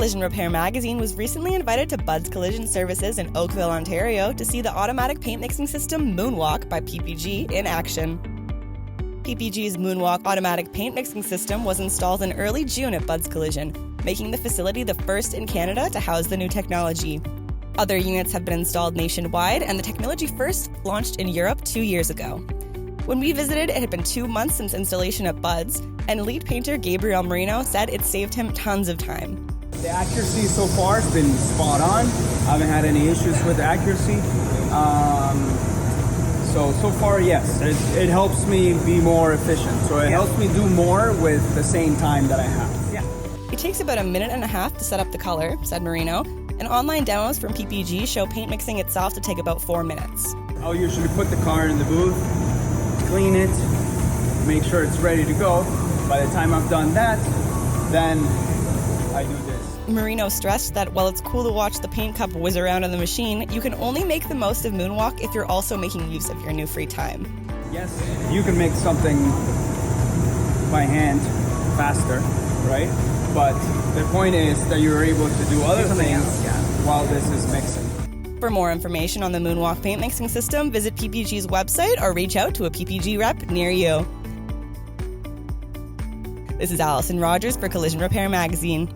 Collision Repair Magazine was recently invited to Bud's Collision Services in Oakville, Ontario to see the automatic paint mixing system Moonwalk by PPG in action. PPG's Moonwalk automatic paint mixing system was installed in early June at Bud's Collision, making the facility the first in Canada to house the new technology. Other units have been installed nationwide, and the technology first launched in Europe 2 years ago. When we visited, it had been 2 months since installation at Bud's, and lead painter Gabriel Merino said it saved him tons of time. The accuracy so far has been spot on. I haven't had any issues with accuracy. So far, yes, it helps me be more efficient. So it helps me do more with the same time that I have. Yeah. It takes about 1.5 minutes to set up the color, said Merino, and online demos from PPG show paint mixing itself to take about 4 minutes. I'll usually put the car in the booth, clean it, make sure it's ready to go. By the time I've done that, then I do this. Merino stressed that while it's cool to watch the paint cup whiz around on the machine, you can only make the most of Moonwalk if you're also making use of your new free time. Yes, you can make something by hand faster, right? But the point is that you're able to do other things while this is mixing. For more information on the Moonwalk paint mixing system, visit PPG's website or reach out to a PPG rep near you. This is Allison Rogers for Collision Repair Magazine.